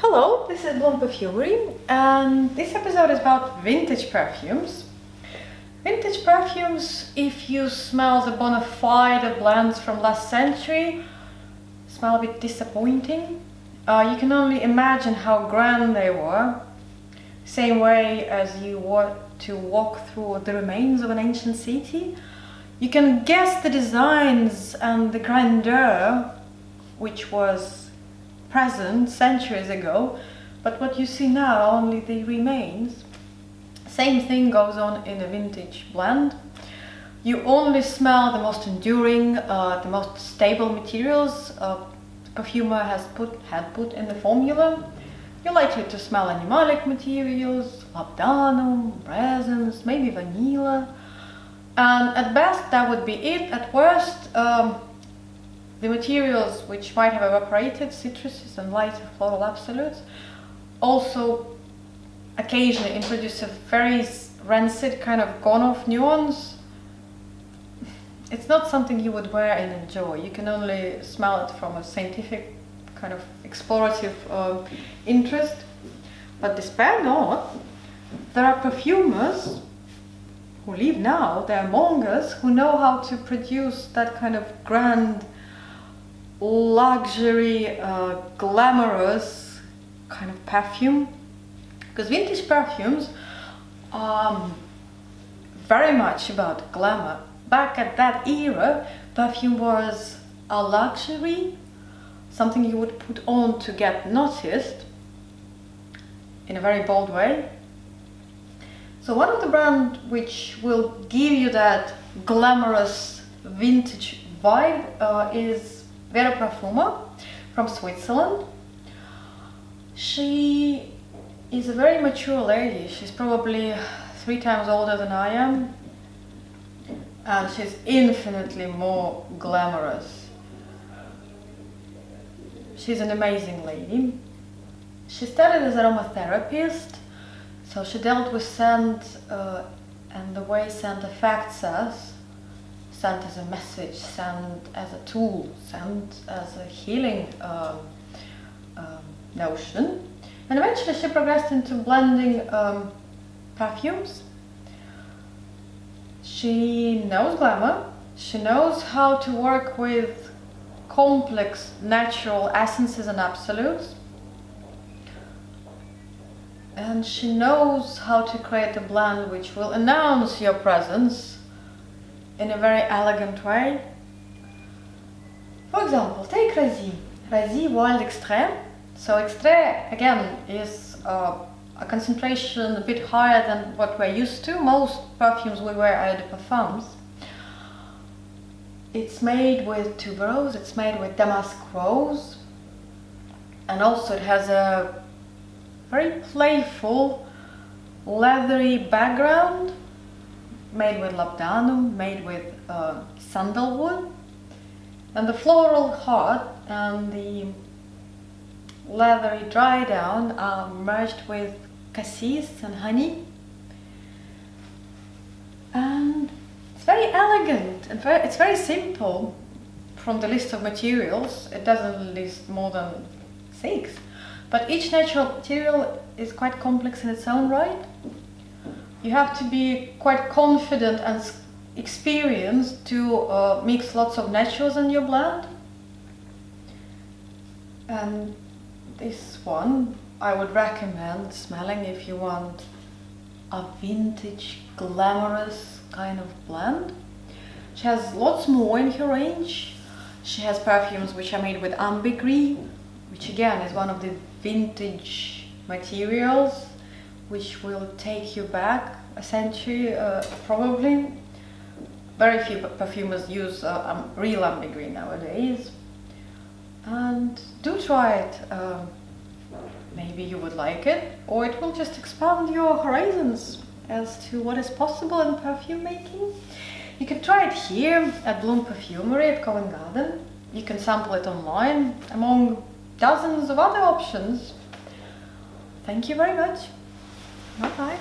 Hello, this is Bloom Perfumery, and this episode is about vintage perfumes. Vintage perfumes, if you smell the bona fide blends from last century, smell a bit disappointing. You can only imagine how grand they were, same way as you were to walk through the remains of an ancient city. You can guess the designs and the grandeur which was present centuries ago, but what you see now only the remains. Same thing goes on in a vintage blend. You only smell the most enduring, the most stable materials the perfumer had put in the formula. You're likely to smell animalic materials, labdanum, resins, maybe vanilla, and at best that would be it. At worst, the materials which might have evaporated, citruses and light floral absolutes, also occasionally introduce a very rancid kind of gone-off nuance. It's not something you would wear and enjoy. You can only smell it from a scientific kind of explorative interest. But despair not, there are perfumers who live now, they're among us, who know how to produce that kind of grand, luxury, glamorous kind of perfume. Because vintage perfumes are very much about glamour. Back at that era, perfume was a luxury, something you would put on to get noticed in a very bold way. So one of the brands which will give you that glamorous vintage vibe is vero.profumo from Switzerland. She is a very mature lady. She's probably 3 times older than I am, and she's infinitely more glamorous. She's an amazing lady. She started as an aromatherapist, so she dealt with scent and the way scent affects us. Scent as a message, scent as a tool, scent as a healing notion. And eventually she progressed into blending perfumes. She knows glamour, she knows how to work with complex natural essences and absolutes, and she knows how to create a blend which will announce your presence in a very elegant way. For example, take Resi Wild Extrait. So extrait, again, is a concentration a bit higher than what we're used to. Most perfumes we wear are the perfumes. It's made with tuberose, it's made with damask rose, and also it has a very playful, leathery background, made with labdanum, made with sandalwood, and the floral heart and the leathery dry down are merged with cassis and honey, and it's very elegant and it's very simple. From the list of materials, it doesn't list more than 6, but each natural material is quite complex in its own right. You have to be quite confident and experienced to mix lots of naturals in your blend. And this one I would recommend smelling if you want a vintage, glamorous kind of blend. She has lots more in her range. She has perfumes which are made with ambergris, which again is one of the vintage materials which will take you back a century probably. Very few perfumers use real ambergris nowadays. And do try it. Maybe you would like it, or it will just expand your horizons as to what is possible in perfume making. You can try it here at Bloom Perfumery at Covent Garden. You can sample it online among dozens of other options. Thank you very much. Bye bye.